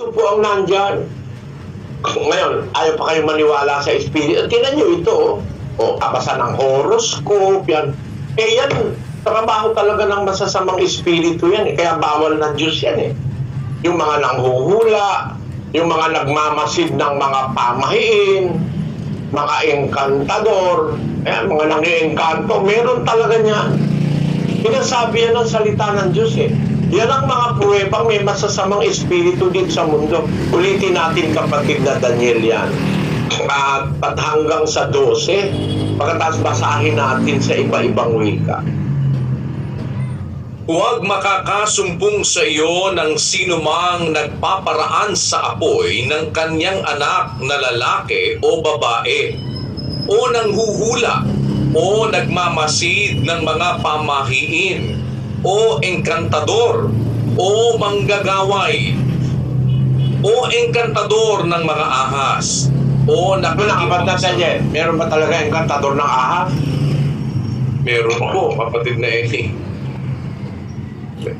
Ito po ang nandyan. Ngayon, ayaw pa kayong maniwala sa espiritu. Tingnan nyo ito, abasa ng horoscope, yan. Yan, trabaho talaga ng masasamang espiritu yan. Kaya bawal ng Diyos yan eh. Yung mga nanghuhula, yung mga nagmamasid ng mga pamahiin, mga engkantador, mga nang-iengkanto, meron talaga niya. Pinasabi yan ng salita ng Diyos eh. Yan ang mga pruwebang may masasamang espiritu dito sa mundo. Ulitin natin kapatid na Daniel yan. At hanggang sa 12, pagkatapos basahin natin sa iba-ibang wika. Huwag makakasumpong sa iyo ng sinumang nagpaparaan sa apoy ng kanyang anak na lalaki o babae, o nanghuhula, o nagmamasid ng mga pamahiin, o engkantador, o manggagaway, o engkantador ng mga ahas, o nakikipagsasayin. Meron ba talaga engkantador ng ahas? Meron po, kapatid na Eli.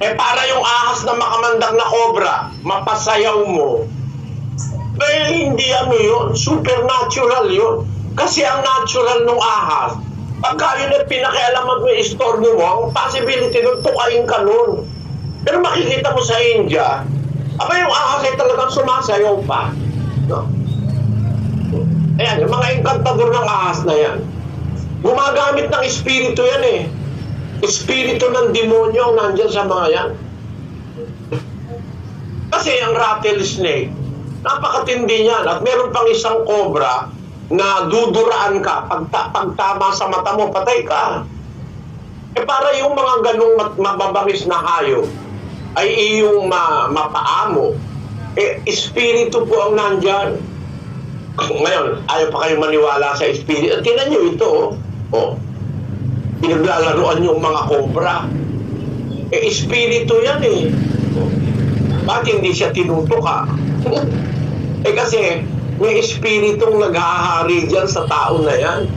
Para yung ahas na makamandag na kobra, mapasayaw mo, hindi ano yun, supernatural yun. Kasi ang natural ng ahas, pagka yun ay pinakialaman mo yung istorbo mo, ang possibility nun, tukain ka nun. Pero makikita mo sa India, yung ahas ay talagang sumasayaw pa. No? Ayan, yung mga engkantador ng ahas na yan, gumagamit ng espiritu yan eh. Espiritu ng demonyo ang nandyan sa mga yan. Kasi ang rattlesnake, napakatindi niyan. At meron pang isang cobra na duduraan ka. Pag tama sa mata mo, patay ka. Para yung mga ganong mababangis na hayop ay iyong mapaamo. Espiritu po ang nandyan. Ngayon, ayaw pa kayong maniwala sa espiritu. Tingnan nyo ito, pinaglalaroan yung mga kobra. Espiritu yan eh. Bakit hindi siya tinutuka? Kasi may espiritong naghahari dyan sa tao na yan.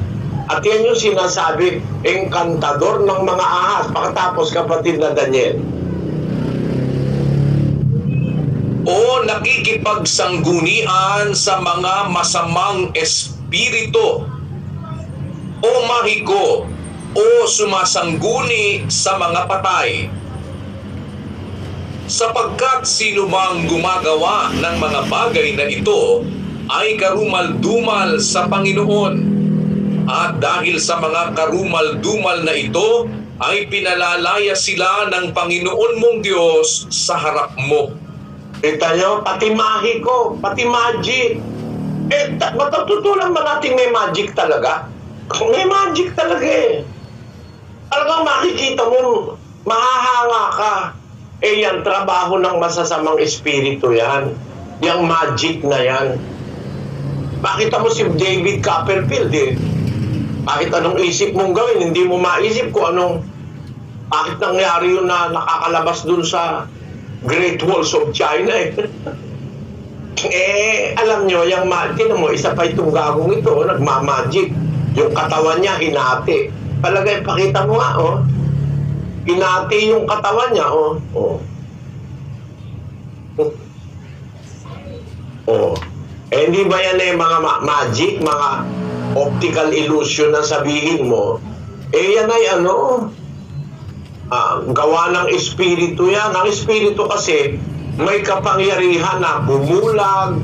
At yan yung sinasabi, engkantador ng mga ahas. Pagkatapos kapatid na Daniel. O nakikipagsanggunian sa mga masamang espiritu, o mahiko, o sumasangguni sa mga patay, sapagkat sinumang gumagawa ng mga bagay na ito ay karumal-dumal sa Panginoon, at dahil sa mga karumal-dumal na ito ay pinalalaya sila ng Panginoon mong Diyos sa harap mo. Kita nyo, pati mahiko, pati magic. Matututunan ba natin may magic talaga? May magic talaga eh. Talagang makikita mo, mahahanga ka. Yan, trabaho ng masasamang espiritu yan. Yung magic na yan. Makita mo si David Copperfield eh. Bakit anong isip mong gawin? Hindi mo maisip kung anong, bakit nangyari yun na nakakalabas dun sa Great Walls of China eh. Alam nyo, yung tinan mo, isa pa itong gagong ito, nagmamagic. Yung katawan niya, hinati. Palagay, pakita mo nga, hinati yung katawan niya, hindi ba yan mga magic, mga optical illusion na sabihin mo? Yan ay gawa ng espiritu yan. Ang espiritu kasi may kapangyarihan na bumulag,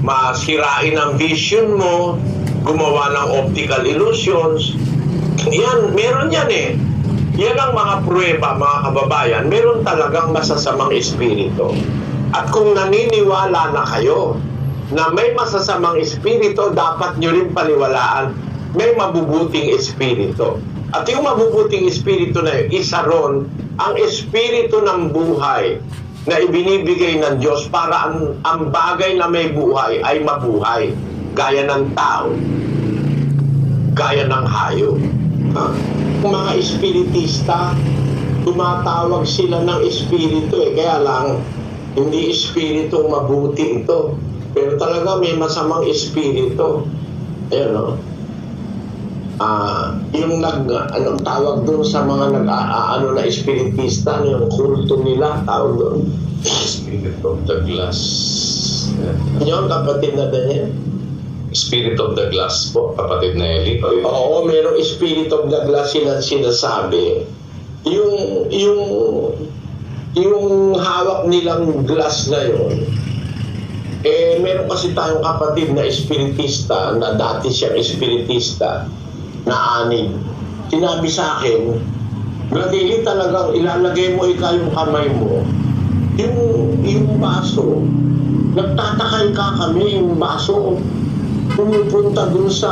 masirain ang vision mo, gumawa ng optical illusions. Yan, meron yan eh. Yan ang mga pruweba, mga kababayan. Meron talagang masasamang espiritu. At kung naniniwala na kayo na may masasamang espiritu, dapat nyo rin paniwalaan may mabubuting espiritu. At yung mabubuting espiritu na yun, isa ron ang espiritu ng buhay na ibinibigay ng Diyos para ang bagay na may buhay ay mabuhay. Gaya ng tao, gaya ng hayop. Mga espiritista, tumatawag sila ng espiritu kaya lang hindi espiritu mabuti ito, pero talaga may masamang espiritu. Ayan yung anong tawag doon sa mga na espiritista, yung kulto nila, tawag doon, Spirit of the Glass. Yun, kapatid na Daniel. Spirit of the Glass po, kapatid na Eli. Oo, merong spirit of the glass silang sinasabi. Yung hawak nilang glass na yun, meron kasi tayong kapatid na espiritista, na dati siyang espiritista, na anim. Sinabi sa akin, Bradley, talagang ilalagay mo yung kamay mo, yung baso, nagtatakay ka kami, yung baso, pumupunta dun sa,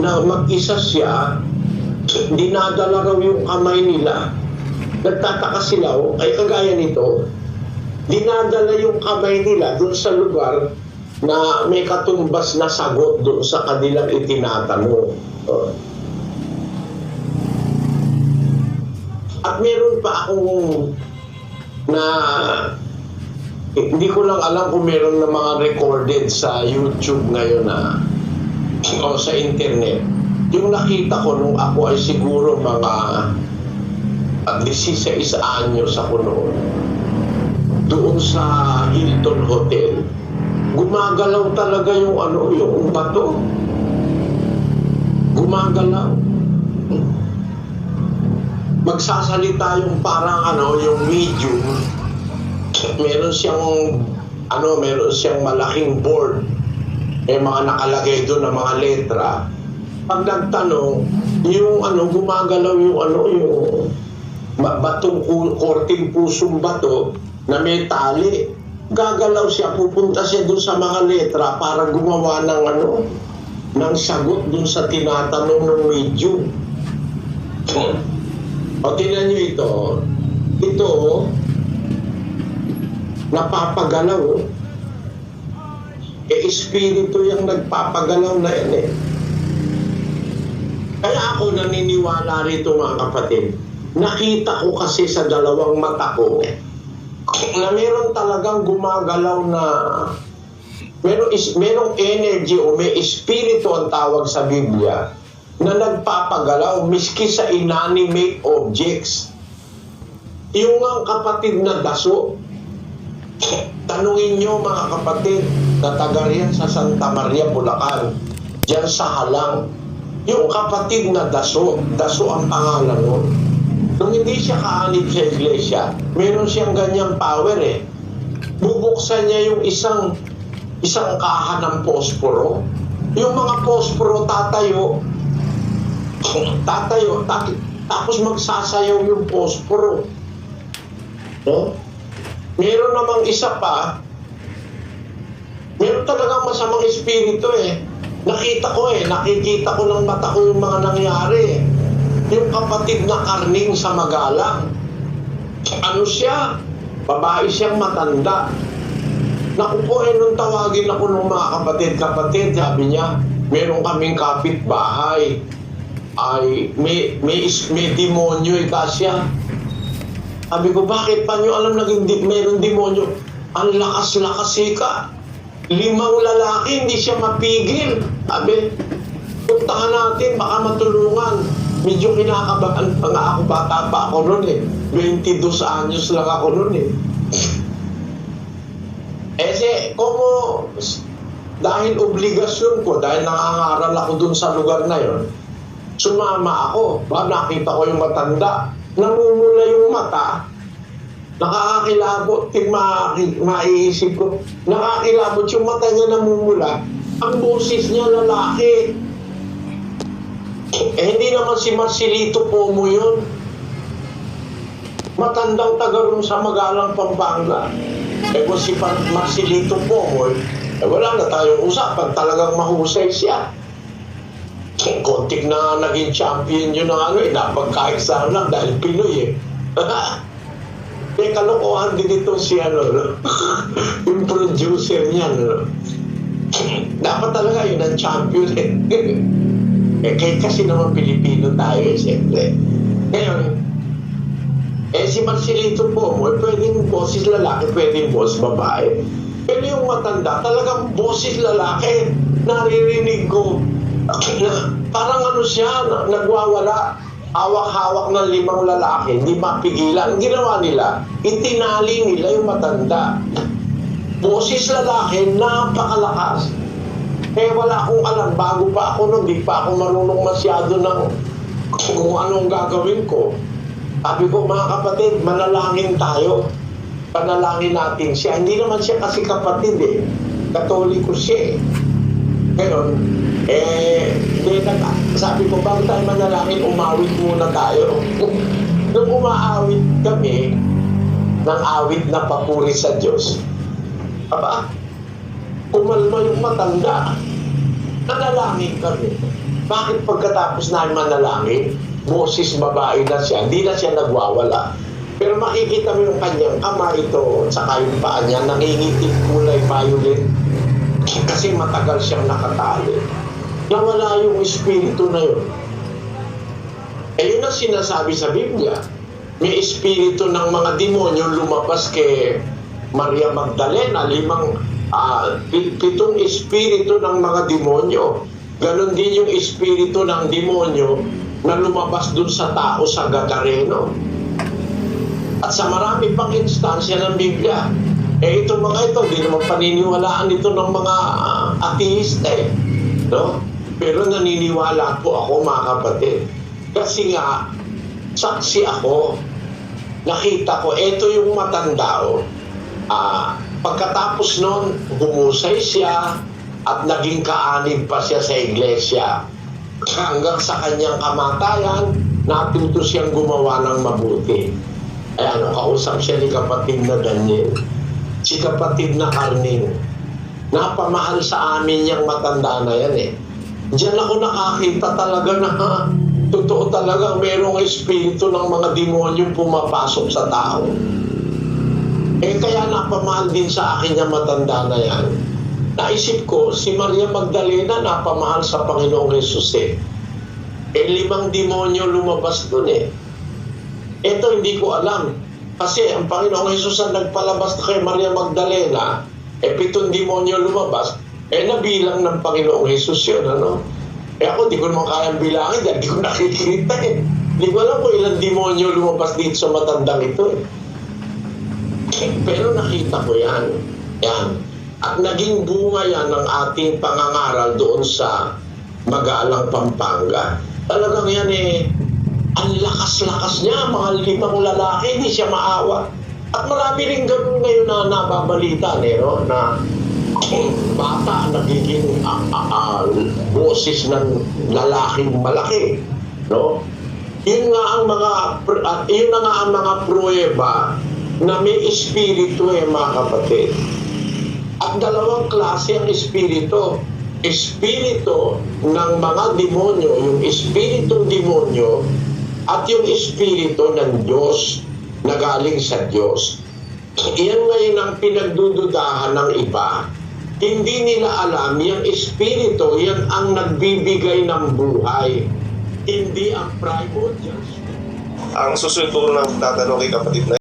na mag-isa siya, dinadala raw yung kamay nila. Nagtataka sila, ay kagaya nito, dinadala yung kamay nila dun sa lugar na may katumbas na sagot dun sa kanilang itinatanong. At meron pa akong na hindi ko lang alam kung meron na mga recorded sa YouTube ngayon o sa internet. Yung nakita ko nung ako ay siguro mga 16 anyos ako noon, doon sa Hilton Hotel, gumagalaw talaga yung yung bato. Gumagalaw. Magsasalita yung parang yung medium. Meron siyang malaking board. May mga nakalagay doon na mga letra. Pag nagtanong, yung gumagalaw yung batong korting pusong bato na may tali. Gagalaw siya, pupunta siya doon sa mga letra para gumawa ng sagot doon sa tinatanong ng medium. O, tingnan nyo ito. Ito, napapagalaw. Espiritu yung nagpapagalaw na yan eh. Kaya ako naniniwala rito mga kapatid. Nakita ko kasi sa dalawang mata ko na meron talagang gumagalaw na merong energy o may espiritu ang tawag sa Biblia na nagpapagalaw miski sa inanimate objects. Yung ang kapatid na daso, tanungin nyo mga kapatid na taga riyan sa Santa Maria, Bulacan, dyan sa Halang, yung kapatid na daso ang pangalan nun. Nung hindi siya kaanib sa iglesia, meron siyang ganyang power eh. Bubuksan niya yung isang kaha ng posporo. Yung mga posporo tatayo, tapos magsasayaw yung posporo. No? Meron namang isa pa, meron talagang masamang espiritu eh. Nakikita ko ng mata ko yung mga nangyari. Yung kapatid na karning sa Magalang. Ano siya? Babae siyang matanda. Naku po, nung tawagin ako ng mga kapatid, sabi niya, meron kaming kapitbahay. Ay, may demonyo kasya. Sabi ko, bakit pa nyo alam na meron demonyo? Ang lakas-lakas ka. 5 lalaki, hindi siya mapigil. Sabi, puntahan natin, baka matulungan. Medyo kinakabahan pa nga ako, bata pa ako noon eh. 22 anyos lang ako noon eh. Dahil obligasyon ko, dahil nangangaral ako dun sa lugar na yon, sumama ako. Nakita ko yung matanda. Namumula yung mata. Nakakakilabot. Maiisip ko. Nakakilabot yung mata niya namumula. Ang boses niya lalaki. Hindi naman si Marcelito Pomo yun. Matandang taga ron sa Magalang, Pampanga. Kung si Marcelito Pomo, wala na tayong usapan. Talagang mahusay siya. Kontik na naging champion yun ng napagkaisa lang dahil Pinoy eh. May kalokohan din ito si yung producer niya. Dapat talaga yun ang champion eh. Kasi naman Pilipino tayo eh, siyempre. Ngayon, si Marcelito po pwedeng boses lalaki, pwedeng boses babae. Pero yung matanda, talagang boses lalaki. Naririnig ko, parang siya, nagwawala. hawak-hawak ng 5 lalaki, hindi mapigilan. Ang ginawa nila, itinali nila yung matanda. Boses lalaki, napakalakas. Wala akong alam, bago pa ako nun, di pa ako marunong masyado ng kung anong gagawin ko. Sabi ko, mga kapatid, manalangin tayo. Panalangin natin siya. Hindi naman siya kasi kapatid eh. Katoliko siya eh. Ngayon, sabi ko, bago tayo manalangin, umawit muna tayo. Nung umaawit kami, ng awit na papuri sa Diyos, kumalma yung matanda. Nanalangin kami. Bakit pagkatapos namin manalangin, boses babae na siya, hindi na siya nagwawala. Pero makikita mo yung kanyang ama ito, saka yung paa niya, nangingitig kulay violet. Kasi matagal siyang nakatali. Nawala yung espiritu na yun. Yun ang sinasabi sa Biblia. May espiritu ng mga demonyo lumabas kay Maria Magdalena, 7 espiritu ng mga demonyo. Ganon din yung espiritu ng demonyo na lumabas dun sa tao sa Gadareno. At sa marami pang instansya ng Biblia. Ito mga ito, di naman paniniwalaan ito ng mga ateista eh. No? Pero naniniwala po ako mga kapatid. Kasi nga, saksi ako, nakita ko, ito yung matanda o. Pagkatapos nun, humusay siya at naging kaanib pa siya sa iglesia. Hanggang sa kanyang kamatayan, natuto siyang gumawa ng mabuti. Kausap siya ni kapatid na Daniel. Si kapatid na Carmen. Napamahal sa amin yung matanda na yan eh. Diyan ako nakakita talaga na totoo talaga merong espiritu ng mga demonyong pumapasok sa tao. Kaya napamahal din sa akin yung matanda na yan. Naisip ko, si Maria Magdalena napamahal sa Panginoong Jesus eh. 5 demonyo lumabas dun eh. Ito hindi ko alam. Kasi ang Panginoong Jesus ang nagpalabas kay Maria Magdalena, 7 demonyo lumabas, nabilang ng Panginoong Jesus yun, ano? Ako, di ko naman kayang bilangin dahil di ko nakikita eh. Di ko alam kung ilang demonyo lumabas dito sa matandang ito eh. Pero nakita ko yan. Yan. At naging bunga yan ng ating pangangaral doon sa Magalang, Pampanga. Talagang yan eh, ang lakas-lakas niya, mga 5 lalaki, hindi siya maawa. At marami rin ganun ngayon na nababalita, no? Na bata nagiging boses ng lalaking malaki, no? Yun nga ang mga pruweba na may espiritu mga kapatid. At 2 klase ang espiritu. Espiritu ng mga demonyo, yung espiritong demonyo, at yung espiritu ng Diyos na galing sa Diyos. Iyan ngayon ang pinagdududahan ng iba. Hindi nila alam, yung espiritu, yan ang nagbibigay ng buhay. Hindi ang primordial. Ang susunod po ng tatanong kay kapatid na